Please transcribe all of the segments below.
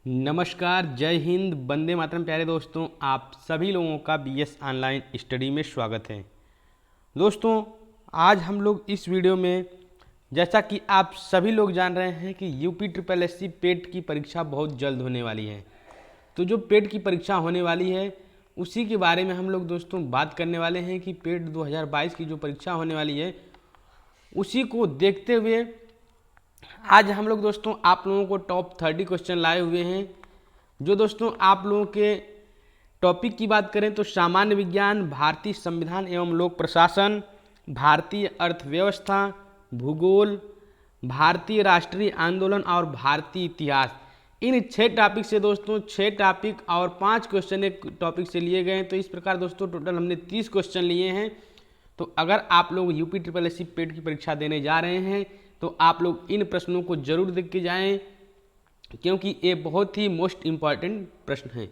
नमस्कार, जय हिंद, वंदे मातरम। प्यारे दोस्तों, आप सभी लोगों का बीएस ऑनलाइन स्टडी में स्वागत है। दोस्तों, आज हम लोग इस वीडियो में, जैसा कि आप सभी लोग जान रहे हैं कि यूपी ट्रिपल एससी पेट की परीक्षा बहुत जल्द होने वाली है। तो जो पेट की परीक्षा होने वाली है उसी के बारे में हम लोग दोस्तों बात करने वाले हैं कि पेट 2022 की जो परीक्षा होने वाली है उसी को देखते हुए आज हम लोग दोस्तों आप लोगों को टॉप 30 क्वेश्चन लाए हुए हैं। जो दोस्तों आप लोगों के टॉपिक की बात करें तो सामान्य विज्ञान, भारतीय संविधान एवं लोक प्रशासन, भारतीय अर्थव्यवस्था, भूगोल, भारतीय राष्ट्रीय आंदोलन और भारतीय इतिहास, इन 6 टॉपिक से दोस्तों 6 टॉपिक और 5 क्वेश्चन एक टॉपिक से लिए गए हैं। तो इस प्रकार दोस्तों टोटल हमने 30 क्वेश्चन लिए हैं। तो अगर आप लोग यूपी ट्रिपल एससी पेट की परीक्षा देने जा रहे हैं तो आप लोग इन प्रश्नों को जरूर देख के जाएं, क्योंकि ये बहुत ही मोस्ट इम्पॉर्टेंट प्रश्न हैं।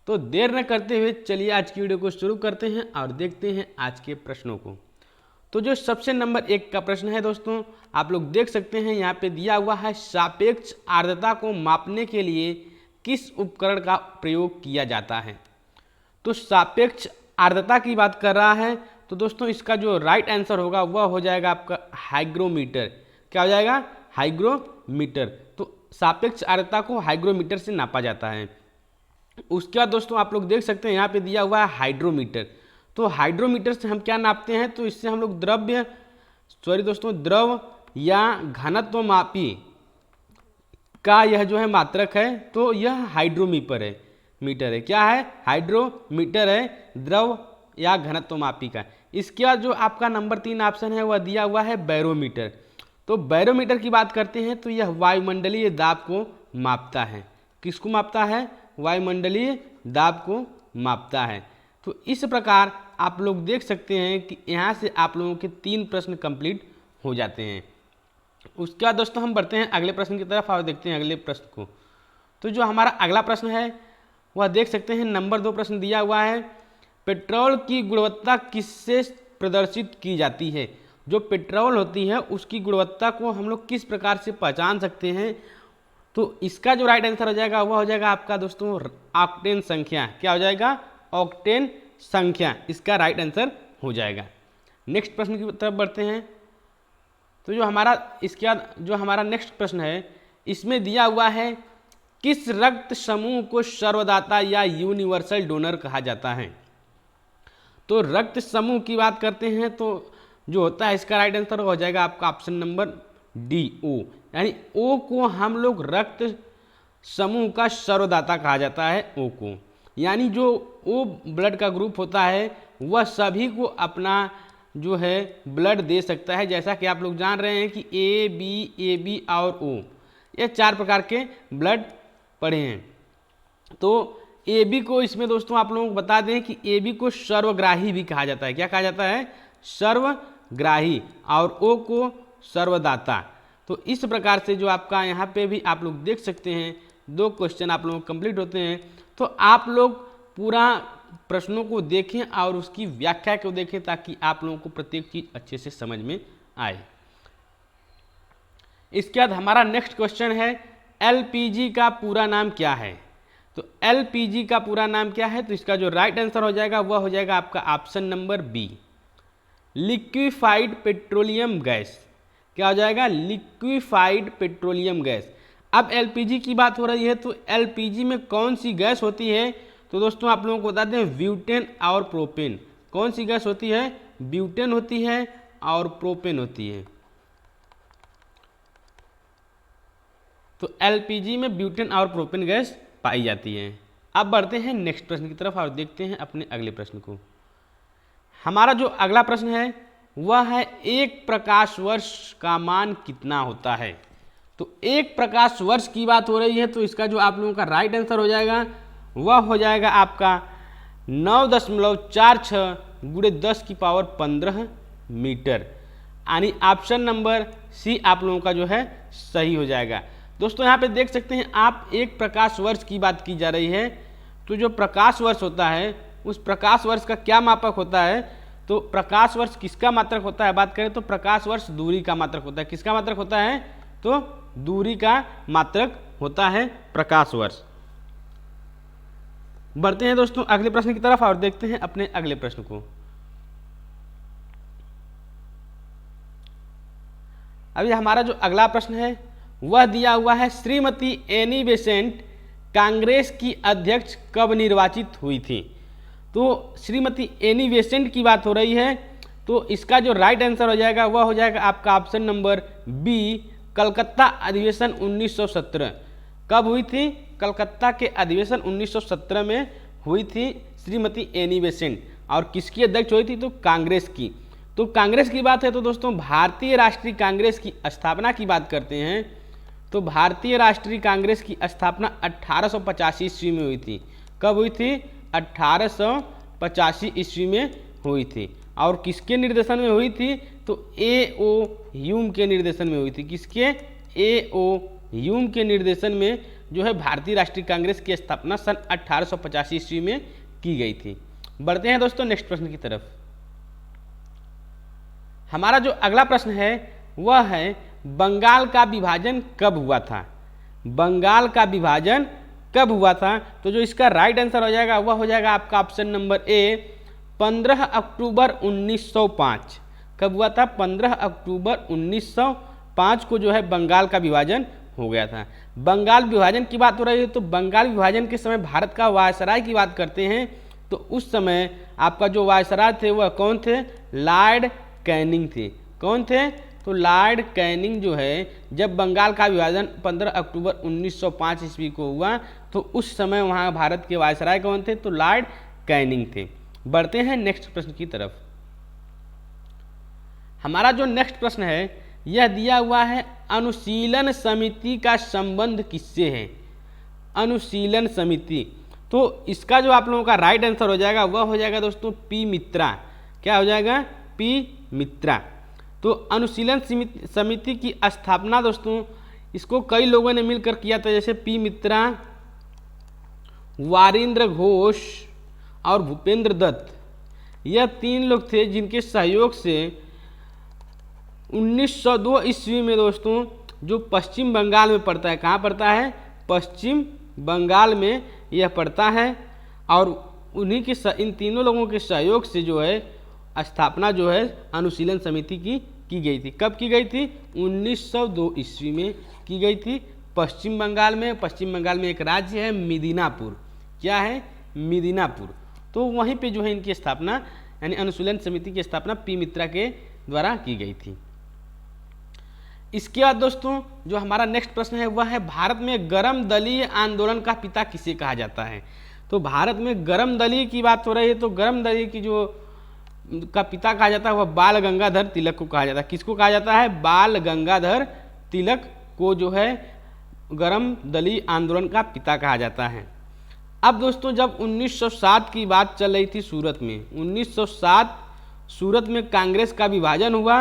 तो देर न करते हुए चलिए आज की वीडियो को शुरू करते हैं और देखते हैं आज के प्रश्नों को। तो जो सबसे नंबर 1 का प्रश्न है दोस्तों, आप लोग देख सकते हैं यहाँ पे दिया हुआ है, सापेक्ष आर्द्रता को मापने के लिए किस उपकरण का प्रयोग किया जाता है। तो सापेक्ष आर्द्रता की बात कर रहा है तो दोस्तों इसका जो राइट आंसर होगा वह हो जाएगा आपका हाइग्रोमीटर। क्या हो जाएगा? हाइग्रोमीटर। तो सापेक्ष आर्द्रता को हाइग्रोमीटर से नापा जाता है। उसके बाद दोस्तों आप लोग देख सकते हैं यहाँ पे दिया हुआ है हाइड्रोमीटर। तो हाइड्रोमीटर से हम क्या नापते हैं? तो इससे हम लोग द्रव या घनत्व मापी का यह जो है मात्रक है, तो यह हाइड्रोमीटर है। मीटर है, क्या है? हाइड्रोमीटर है, द्रव या घनत्व मापी का। इसके बाद जो आपका नंबर 3 ऑप्शन है वह दिया हुआ है बैरोमीटर। तो बैरोमीटर की बात करते हैं तो यह वायुमंडलीय दाब को मापता है। किसको मापता है? वायुमंडलीय दाब को मापता है। तो इस प्रकार आप लोग देख सकते हैं कि यहाँ से आप लोगों के 3 प्रश्न कंप्लीट हो जाते हैं। उसके बाद दोस्तों हम बढ़ते हैं अगले प्रश्न की तरफ और देखते हैं अगले प्रश्न को। तो जो हमारा अगला प्रश्न है वह देख सकते हैं, नंबर 2 प्रश्न दिया हुआ है, पेट्रोल की गुणवत्ता किससे प्रदर्शित की जाती है। जो पेट्रोल होती है उसकी गुणवत्ता को हम लोग किस प्रकार से पहचान सकते हैं। तो इसका जो राइट आंसर हो जाएगा वह हो जाएगा आपका दोस्तों ऑक्टेन संख्या। क्या हो जाएगा? ऑक्टेन संख्या इसका राइट आंसर हो जाएगा। नेक्स्ट प्रश्न की तरफ बढ़ते हैं। तो जो हमारा इसके बाद जो हमारा नेक्स्ट प्रश्न है इसमें दिया हुआ है, किस रक्त समूह को सर्वदाता या यूनिवर्सल डोनर कहा जाता है। तो रक्त समूह की बात करते हैं तो जो होता है इसका राइट आंसर हो जाएगा आपका ऑप्शन नंबर डी, ओ। यानी ओ को हम लोग रक्त समूह का सर्वदाता कहा जाता है, ओ को। यानी जो ओ ब्लड का ग्रुप होता है वह सभी को अपना जो है ब्लड दे सकता है। जैसा कि आप लोग जान रहे हैं कि ए बी और ओ, ये 4 प्रकार के ब्लड पड़े हैं। तो ए बी को इसमें दोस्तों आप लोगों को बता दें कि ए बी को सर्वग्राही भी कहा जाता है। क्या कहा जाता है? सर्वग्राही। और ओ को सर्वदाता। तो इस प्रकार से जो आपका यहाँ पे भी आप लोग देख सकते हैं 2 क्वेश्चन आप लोगों को कंप्लीट होते हैं। तो आप लोग पूरा प्रश्नों को देखें और उसकी व्याख्या को देखें ताकि आप लोगों को प्रत्येक चीज अच्छे से समझ में आए। इसके बाद हमारा नेक्स्ट क्वेश्चन है, एलपीजी का पूरा नाम क्या है। तो एलपीजी का पूरा नाम क्या है? तो इसका जो राइट आंसर हो जाएगा वह हो जाएगा आपका option number B, liquefied petroleum gas. क्या हो जाएगा? Liquefied petroleum gas. अब एलपीजी की बात हो रही है तो एलपीजी में कौन सी गैस होती है? तो दोस्तों आप लोगों को बता दें ब्यूटेन और प्रोपेन। कौन सी गैस होती है? ब्यूटेन होती है और प्रोपेन होती है। तो एलपीजी में ब्यूटेन और प्रोपेन गैस पाई जाती है। अब बढ़ते हैं नेक्स्ट प्रश्न की तरफ और देखते हैं अपने अगले प्रश्न को। हमारा जो अगला प्रश्न है वह है, 1 प्रकाश वर्ष का मान कितना होता है। तो 1 प्रकाश वर्ष की बात हो रही है तो इसका जो आप लोगों का राइट आंसर हो जाएगा वह हो जाएगा आपका 9.46 गुणे 10 की पावर 15 मीटर। यानी ऑप्शन नंबर सी आप लोगों का जो है सही हो जाएगा। दोस्तों यहाँ पे देख सकते हैं आप, 1 प्रकाश वर्ष की बात की जा रही है। तो जो प्रकाश वर्ष होता है उस प्रकाश वर्ष का क्या मापक होता है? तो प्रकाश वर्ष किसका मात्रक होता है? बात करें तो प्रकाश वर्ष दूरी का मात्रक होता है। किसका मात्रक होता है? तो दूरी का मात्रक होता है प्रकाश वर्ष। बढ़ते हैं दोस्तों अगले प्रश्न की तरफ और देखते हैं अपने अगले प्रश्न को। अभी हमारा जो अगला प्रश्न है वह दिया हुआ है, श्रीमती एनी बेसेंट कांग्रेस की अध्यक्ष कब निर्वाचित हुई थी। तो श्रीमती एनी बेसेंट की बात हो रही है, तो इसका जो राइट आंसर हो जाएगा वह हो जाएगा आपका ऑप्शन नंबर बी, कलकत्ता अधिवेशन 1917। कब हुई थी? कलकत्ता के अधिवेशन 1917 में हुई थी श्रीमती एनी बेसेंट। और किसकी अध्यक्ष हुई थी? तो कांग्रेस की। तो कांग्रेस की बात है तो दोस्तों भारतीय राष्ट्रीय कांग्रेस की स्थापना की बात करते हैं, तो भारतीय राष्ट्रीय कांग्रेस की स्थापना 1885 ईस्वी में हुई थी। कब हुई थी? 1885 ईस्वी में हुई थी। और किसके निर्देशन में हुई थी? तो A.O. ह्यूम के निर्देशन में हुई थी। किसके? A.O. ह्यूम के निर्देशन में जो है भारतीय राष्ट्रीय कांग्रेस की स्थापना सन 1885 ईस्वी में की गई थी। बढ़ते हैं दोस्तों नेक्स्ट प्रश्न की तरफ। हमारा जो अगला प्रश्न है वह है, बंगाल का विभाजन कब हुआ था। बंगाल का विभाजन कब हुआ था? तो जो इसका राइट आंसर हो जाएगा वह हो जाएगा आपका ऑप्शन नंबर ए, 15 अक्टूबर 1905। कब हुआ था? 15 अक्टूबर 1905 को जो है बंगाल का विभाजन हो गया था। बंगाल विभाजन की बात हो रही है तो बंगाल विभाजन के समय भारत का वायसराय की बात करते हैं, तो उस समय आपका जो वायसराय थे वह कौन थे? लॉर्ड कैनिंग थे। कौन थे? तो लॉर्ड कैनिंग जो है जब बंगाल का विभाजन 15 अक्टूबर 1905 ईस्वी को हुआ तो उस समय वहाँ भारत के वायसराय कौन थे? तो लॉर्ड कैनिंग थे। बढ़ते हैं नेक्स्ट प्रश्न की तरफ। हमारा जो नेक्स्ट प्रश्न है यह दिया हुआ है, अनुशीलन समिति का संबंध किससे है। अनुशीलन समिति, तो इसका जो आप लोगों का राइट आंसर हो जाएगा वह हो जाएगा दोस्तों पी मित्रा। क्या हो जाएगा? पी मित्रा। तो अनुशीलन समिति की स्थापना दोस्तों इसको कई लोगों ने मिलकर किया था, जैसे पी मित्रा, वारिंद्र घोष और भूपेंद्र दत्त। यह 3 लोग थे जिनके सहयोग से 1902 ईस्वी में दोस्तों जो पश्चिम बंगाल में पड़ता है, कहाँ पड़ता है? पश्चिम बंगाल में यह पड़ता है। और उन्हीं के इन तीनों लोगों के सहयोग से जो है स्थापना जो है अनुशीलन समिति की गई थी। कब की गई थी? 1902 ईस्वी में की गई थी पश्चिम बंगाल में। पश्चिम बंगाल में एक राज्य है मिदिनापुर। क्या है? मिदिनापुर। तो वहीं पे जो है इनकी स्थापना यानी अनुशीलन समिति की स्थापना पी मित्रा के द्वारा की गई थी। इसके बाद दोस्तों जो हमारा नेक्स्ट प्रश्न है वह है, भारत में गरम दलीय आंदोलन का पिता किसे कहा जाता है। तो भारत में गरम दलीय की बात हो रही है, तो गरम दलीय की जो का पिता कहा जाता है वह बाल गंगाधर तिलक को कहा जाता है। किसको कहा जाता है? बाल गंगाधर तिलक को जो है गरम दलीय आंदोलन का पिता कहा जाता है। अब दोस्तों जब 1907 की बात चल रही थी सूरत में, 1907 सूरत में कांग्रेस का विभाजन हुआ,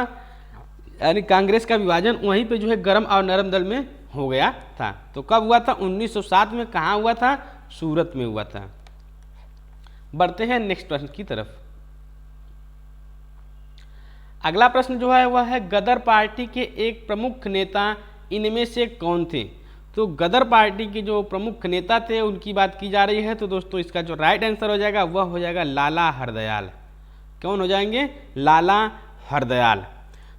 यानी कांग्रेस का विभाजन वहीं पे जो है गरम और नरम दल में हो गया था। तो कब हुआ था? 1907 में। कहाँ हुआ था? सूरत में हुआ था। बढ़ते हैं नेक्स्ट प्रश्न की तरफ। अगला प्रश्न जो है वह है, गदर पार्टी के एक प्रमुख नेता इनमें से कौन थे। तो गदर पार्टी के जो प्रमुख नेता थे उनकी बात की जा रही है, तो दोस्तों इसका जो राइट आंसर हो जाएगा वह हो जाएगा लाला हरदयाल। कौन हो जाएंगे? लाला हरदयाल।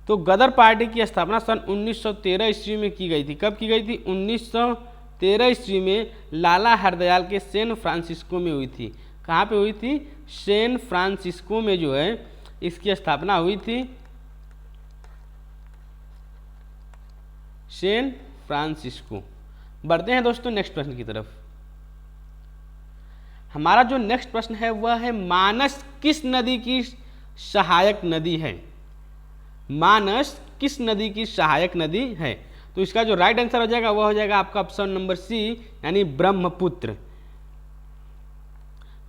तो गदर पार्टी की स्थापना सन 1913 ईस्वी में की गई थी। कब की गई थी? 1913 ईस्वी में लाला हरदयाल के सैन फ्रांसिस्को में हुई थी। कहाँ पे हुई थी? सैन फ्रांसिस्को में जो है इसकी स्थापना हुई थी। San Francisco. बढ़ते हैं दोस्तों नेक्स्ट प्रश्न की तरफ। हमारा जो नेक्स्ट प्रश्न है वह है, मानस किस नदी की सहायक नदी है। मानस किस नदी की सहायक नदी है। तो इसका जो राइट आंसर हो जाएगा वह हो जाएगा आपका ऑप्शन नंबर सी, यानी ब्रह्मपुत्र।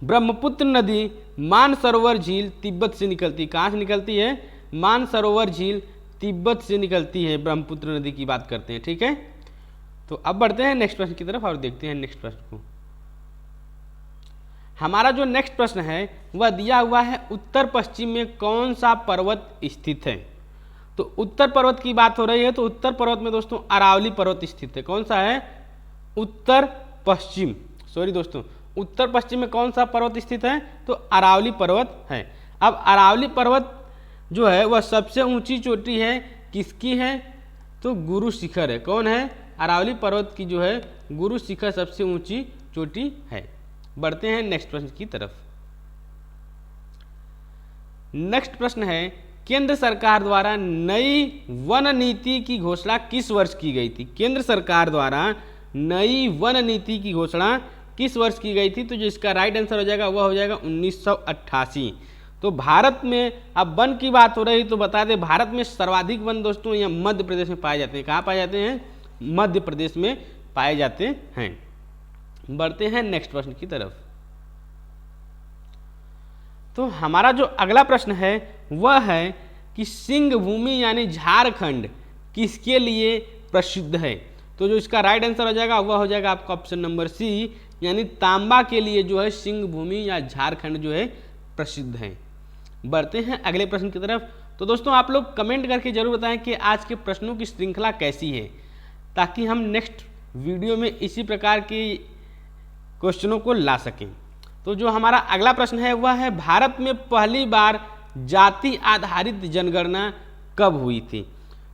ब्रह्मपुत्र नदी मानसरोवर झील तिब्बत से निकलती। कहाँ से निकलती है? मानसरोवर झील तिब्बत से निकलती है। ब्रह्मपुत्र नदी की बात करते हैं। ठीक है, तो अब बढ़ते हैं नेक्स्ट प्रश्न की तरफ और देखते हैं नेक्स्ट प्रश्न को। हमारा जो नेक्स्ट प्रश्न है वह दिया हुआ है, उत्तर पश्चिम में कौन सा पर्वत स्थित है। तो उत्तर पर्वत की बात हो रही है, तो उत्तर पर्वत में दोस्तों अरावली पर्वत स्थित है। कौन सा है? उत्तर पश्चिम, सॉरी दोस्तों, उत्तर पश्चिम में कौन सा पर्वत स्थित है? तो अरावली पर्वत है। अब अरावली पर्वत जो है वह सबसे ऊंची चोटी है, किसकी है? तो गुरु शिखर है। कौन है? अरावली पर्वत की जो है गुरु शिखर सबसे ऊंची चोटी है। बढ़ते हैं नेक्स्ट प्रश्न की तरफ। नेक्स्ट प्रश्न है, केंद्र सरकार द्वारा नई वन नीति की घोषणा किस वर्ष की गई थी? केंद्र सरकार द्वारा नई वन नीति की घोषणा किस वर्ष की गई थी? तो जो इसका राइट आंसर हो जाएगा वह हो जाएगा 1988। तो भारत में अब वन की बात हो रही तो बता दें, भारत में सर्वाधिक वन दोस्तों यहाँ मध्य प्रदेश में पाए जाते हैं। कहाँ पाए जाते हैं? मध्य प्रदेश में पाए जाते हैं। बढ़ते हैं नेक्स्ट प्रश्न की तरफ। तो हमारा जो अगला प्रश्न है वह है कि सिंह भूमि यानी झारखंड किसके लिए प्रसिद्ध है? तो जो इसका राइट आंसर हो जाएगा वह हो जाएगा आपका ऑप्शन नंबर सी, यानी तांबा के लिए जो है सिंह भूमि या झारखंड जो है प्रसिद्ध है। बढ़ते हैं अगले प्रश्न की तरफ। तो दोस्तों आप लोग कमेंट करके जरूर बताएं कि आज के प्रश्नों की श्रृंखला कैसी है, ताकि हम नेक्स्ट वीडियो में इसी प्रकार के क्वेश्चनों को ला सकें। तो जो हमारा अगला प्रश्न है वह है, भारत में पहली बार जाति आधारित जनगणना कब हुई थी?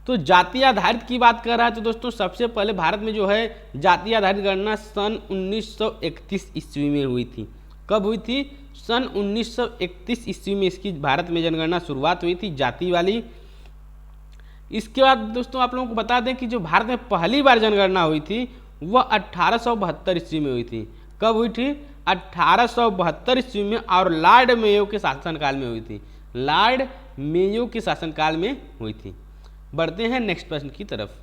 तो जाति आधारित की बात कर रहा है तो दोस्तों सबसे पहले भारत में जो है जाति आधारित गणना सन 1931 ईस्वी में हुई थी। कब हुई थी? सन 1931 ईस्वी में इसकी भारत में जनगणना शुरुआत हुई थी, जाति वाली। इसके बाद दोस्तों आप लोगों को बता दें कि जो भारत में पहली बार जनगणना हुई थी वह 1872 ईस्वी में हुई थी। कब हुई थी? 1872 ईस्वी में, और लॉर्ड मेयो के शासनकाल में हुई थी। लॉर्ड मेयो के शासनकाल में हुई थी। बढ़ते हैं नेक्स्ट प्रश्न की तरफ।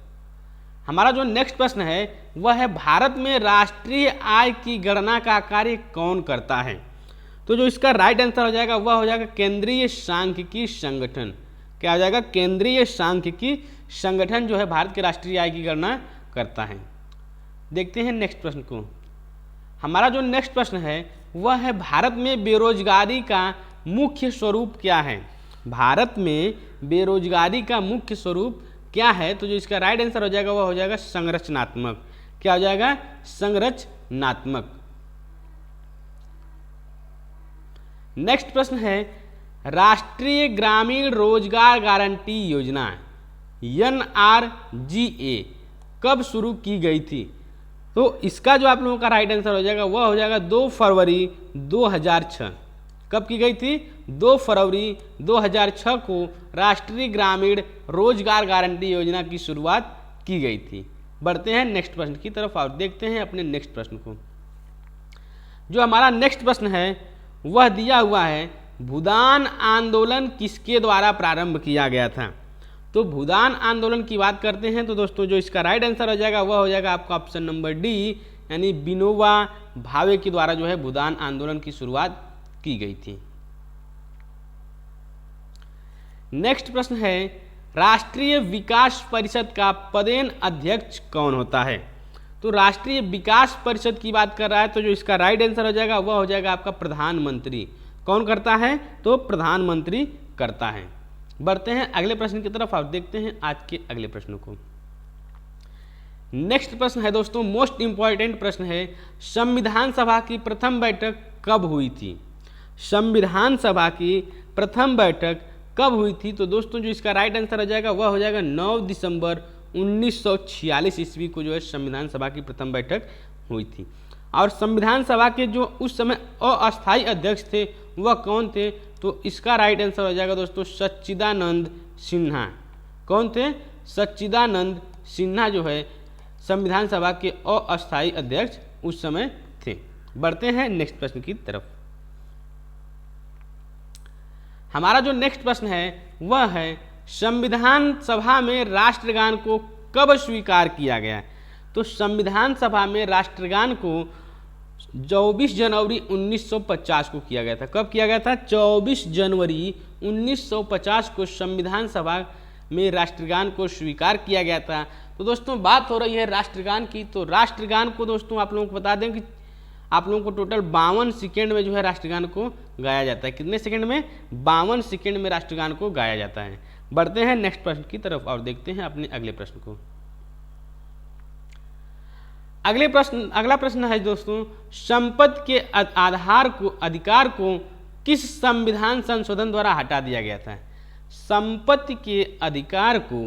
हमारा जो नेक्स्ट प्रश्न है वह है, भारत में राष्ट्रीय आय की गणना का कार्य कौन करता है? तो जो इसका राइट आंसर हो जाएगा वह हो जाएगा केंद्रीय सांख्यिकी संगठन। क्या हो जाएगा? केंद्रीय सांख्यिकी संगठन जो है भारत के राष्ट्रीय आय की गणना करता है। देखते हैं नेक्स्ट प्रश्न को। हमारा जो नेक्स्ट प्रश्न है वह है, भारत में बेरोजगारी का मुख्य स्वरूप क्या है? भारत में बेरोजगारी का मुख्य स्वरूप क्या है? तो जो इसका राइट आंसर हो जाएगा वह हो जाएगा संरचनात्मक। क्या हो जाएगा? संरचनात्मक। नेक्स्ट प्रश्न है, राष्ट्रीय ग्रामीण रोजगार गारंटी योजना NRGA कब शुरू की गई थी? तो इसका जो आप लोगों का राइट आंसर हो जाएगा वह हो जाएगा 2 फरवरी 2006। कब की गई थी? 2 फरवरी 2006 को राष्ट्रीय ग्रामीण रोजगार गारंटी योजना की शुरुआत की गई थी। बढ़ते हैं नेक्स्ट प्रश्न की तरफ और देखते हैं अपने नेक्स्ट प्रश्न को। जो हमारा नेक्स्ट प्रश्न है वह दिया हुआ है, भूदान आंदोलन किसके द्वारा प्रारंभ किया गया था? तो भूदान आंदोलन की बात करते हैं तो दोस्तों जो इसका राइट आंसर हो जाएगा वह हो जाएगा आपका ऑप्शन नंबर डी, यानी विनोबा भावे के द्वारा जो है भूदान आंदोलन की शुरुआत की गई थी। नेक्स्ट प्रश्न है, राष्ट्रीय विकास परिषद का पदेन अध्यक्ष कौन होता है? तो राष्ट्रीय विकास परिषद की बात कर रहा है तो जो इसका राइट आंसर हो जाएगा वह हो जाएगा आपका प्रधानमंत्री। कौन करता है? तो प्रधानमंत्री करता है। बढ़ते हैं अगले प्रश्न की तरफ और देखते हैं आज के अगले प्रश्नों को। नेक्स्ट प्रश्न है दोस्तों मोस्ट इंपॉर्टेंट प्रश्न है, संविधान सभा की प्रथम बैठक कब हुई थी? संविधान सभा की प्रथम बैठक कब हुई थी? तो दोस्तों जो इसका राइट आंसर हो जाएगा वह हो जाएगा 9 दिसंबर 1946 ईस्वी को जो है संविधान सभा की प्रथम बैठक हुई थी। और संविधान सभा के जो उस समय अस्थायी अध्यक्ष थे वह कौन थे? तो इसका राइट आंसर हो जाएगा दोस्तों सच्चिदानंद सिन्हा। कौन थे? सच्चिदानंद सिन्हा जो है संविधान सभा के अस्थायी अध्यक्ष उस समय थे। बढ़ते हैं नेक्स्ट प्रश्न की तरफ। हमारा जो नेक्स्ट प्रश्न है वह है, संविधान सभा में राष्ट्रगान को कब स्वीकार किया गया? तो संविधान सभा में राष्ट्रगान को 24 जनवरी 1950 को किया गया था। कब किया गया था? 24 जनवरी 1950 को संविधान सभा में राष्ट्रगान को स्वीकार किया गया था। तो दोस्तों बात हो रही है राष्ट्रगान की, तो राष्ट्रगान को दोस्तों आप लोगों को बता दें कि आप लोगों को टोटल 52 सेकेंड में जो है राष्ट्रगान को गाया जाता है। कितने सेकेंड में? 52 सेकेंड में राष्ट्रगान को गाया जाता है। बढ़ते हैं नेक्स्ट प्रश्न की तरफ और देखते हैं अपने अगले प्रश्न को। अगला प्रश्न है दोस्तों, संपत्ति के अधिकार को किस संविधान संशोधन द्वारा हटा दिया गया था? संपत्ति के अधिकार को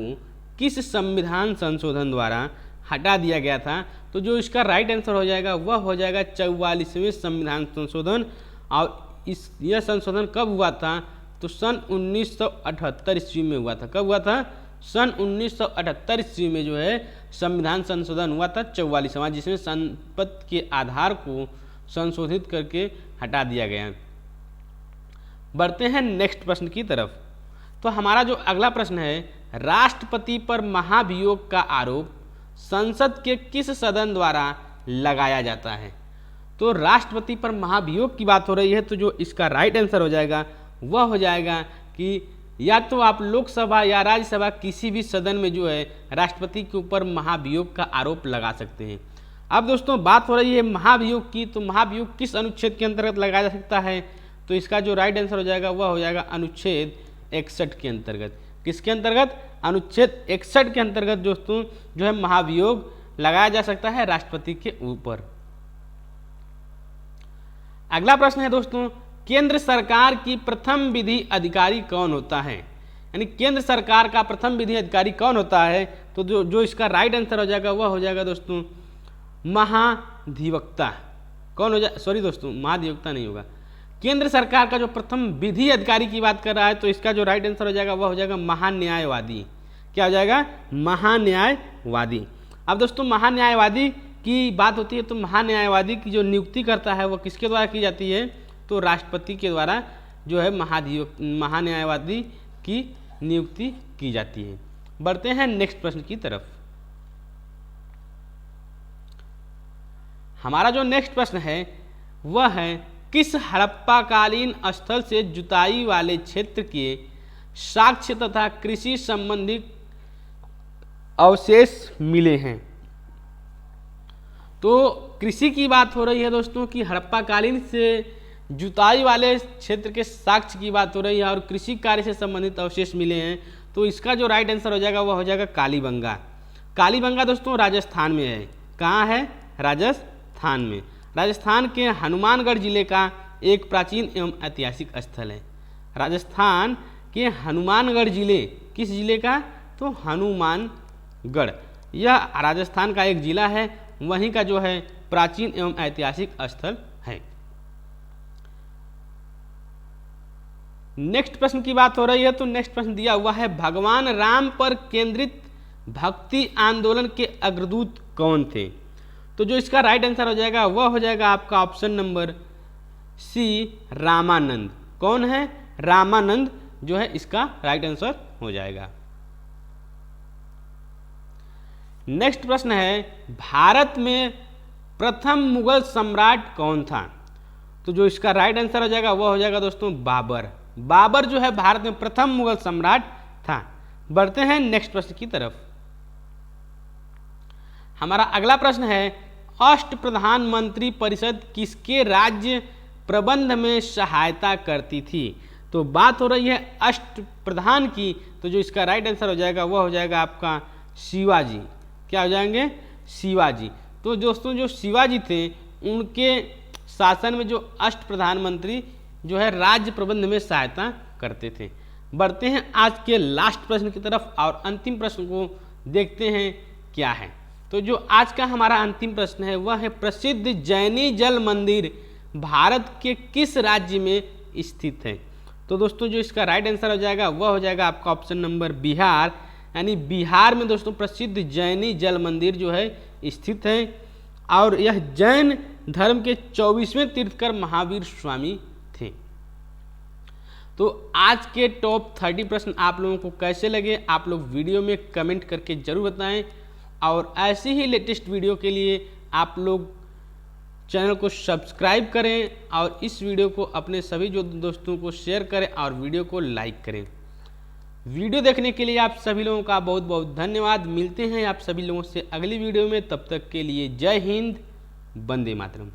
किस संविधान संशोधन द्वारा हटा दिया गया था? तो जो इसका राइट आंसर हो जाएगा वह हो जाएगा 44वें संविधान संशोधन। और यह संशोधन कब हुआ था? तो सन 1978 ईस्वी में हुआ था। कब हुआ था? सन 1978 ईस्वी में जो है संविधान संशोधन हुआ था 44वां, जिसमें संपत्ति के आधार को संशोधित करके हटा दिया गया। बढ़ते हैं नेक्स्ट प्रश्न की तरफ। तो हमारा जो अगला प्रश्न है, राष्ट्रपति पर महाभियोग का आरोप संसद के किस सदन द्वारा लगाया जाता है? तो राष्ट्रपति पर महाभियोग की बात हो रही है, तो जो इसका राइट आंसर हो जाएगा वह हो जाएगा कि या तो आप लोकसभा या राज्यसभा किसी भी सदन में जो है राष्ट्रपति के ऊपर महाभियोग का आरोप लगा सकते हैं। अब दोस्तों बात हो रही है महाभियोग की, तो महाभियोग किस अनुच्छेद के अंतर्गत लगाया जा सकता है? तो इसका जो राइट आंसर हो जाएगा वह हो जाएगा अनुच्छेद 61 के अंतर्गत। किसके अंतर्गत? अनुच्छेद 61 के अंतर्गत दोस्तों जो है महाभियोग लगाया जा सकता है राष्ट्रपति के ऊपर। अगला प्रश्न है दोस्तों, केंद्र सरकार की प्रथम विधि अधिकारी कौन होता है? यानी केंद्र सरकार का प्रथम विधि अधिकारी कौन होता है? तो जो इसका राइट आंसर हो जाएगा वह हो जाएगा दोस्तों महाधिवक्ता। कौन हो जाए? सॉरी दोस्तों, महाधिवक्ता नहीं होगा। केंद्र सरकार का जो प्रथम विधि अधिकारी की बात कर रहा है, तो इसका जो राइट आंसर हो जाएगा वह हो जाएगा महान्यायवादी। क्या हो जाएगा? महान्यायवादी। अब दोस्तों महान्यायवादी की बात होती है, तो महान्यायवादी की जो नियुक्ति करता है वो किसके द्वारा की जाती है? तो राष्ट्रपति के द्वारा जो है महान्यायवादी की नियुक्ति की जाती है। बढ़ते हैं नेक्स्ट प्रश्न की तरफ। हमारा जो नेक्स्ट प्रश्न है वह है, किस हड़प्पाकालीन स्थल से जुताई वाले क्षेत्र के साक्ष्य तथा कृषि संबंधित अवशेष मिले हैं? तो कृषि की बात हो रही है दोस्तों कि हड़प्पाकालीन से जुताई वाले क्षेत्र के साक्ष्य की बात हो रही है और कृषि कार्य से संबंधित अवशेष मिले हैं। तो इसका जो राइट आंसर हो जाएगा वह हो जाएगा कालीबंगा। कालीबंगा दोस्तों राजस्थान में है। कहाँ है? राजस्थान में। राजस्थान के हनुमानगढ़ जिले का एक प्राचीन एवं ऐतिहासिक स्थल है। राजस्थान के हनुमानगढ़ जिले, किस जिले का? तो हनुमानगढ़। यह राजस्थान का एक जिला है, वहीं का जो है प्राचीन एवं ऐतिहासिक स्थल है। नेक्स्ट प्रश्न की बात हो रही है, तो नेक्स्ट प्रश्न दिया हुआ है, भगवान राम पर केंद्रित भक्ति आंदोलन के अग्रदूत कौन थे? तो जो इसका राइट आंसर हो जाएगा वह हो जाएगा आपका ऑप्शन नंबर सी, रामानंद। कौन है? रामानंद जो है इसका राइट आंसर हो जाएगा। नेक्स्ट प्रश्न है, भारत में प्रथम मुगल सम्राट कौन था? तो जो इसका राइट आंसर हो जाएगा वह हो जाएगा दोस्तों बाबर। बाबर जो है भारत में प्रथम मुगल सम्राट था। बढ़ते हैं नेक्स्ट प्रश्न की तरफ। हमारा अगला प्रश्न है, अष्ट प्रधानमंत्री परिषद किसके राज्य प्रबंध में सहायता करती थी? तो बात हो रही है अष्ट प्रधान की, तो जो इसका राइट आंसर हो जाएगा वह हो जाएगा आपका शिवाजी। क्या हो जाएंगे? शिवाजी। तो दोस्तों जो शिवाजी थे उनके शासन में जो अष्ट प्रधानमंत्री जो है राज्य प्रबंध में सहायता करते थे। बढ़ते हैं आज के लास्ट प्रश्न की तरफ और अंतिम प्रश्न को देखते हैं क्या है। तो जो आज का हमारा अंतिम प्रश्न है वह है, प्रसिद्ध जैनी जल मंदिर भारत के किस राज्य में स्थित है? तो दोस्तों जो इसका राइट आंसर हो जाएगा वह हो जाएगा आपका ऑप्शन नंबर बिहार। यानी बिहार में दोस्तों प्रसिद्ध जैनी जल मंदिर जो है स्थित है और यह जैन धर्म के 24वें तीर्थकर महावीर स्वामी थे। तो आज के टॉप 30 प्रश्न आप लोगों को कैसे लगे आप लोग वीडियो में कमेंट करके जरूर बताएं और ऐसे ही लेटेस्ट वीडियो के लिए आप लोग चैनल को सब्सक्राइब करें और इस वीडियो को अपने सभी जो दोस्तों को शेयर करें और वीडियो को लाइक करें। वीडियो देखने के लिए आप सभी लोगों का बहुत बहुत धन्यवाद। मिलते हैं आप सभी लोगों से अगली वीडियो में, तब तक के लिए जय हिंद, वंदे मातरम।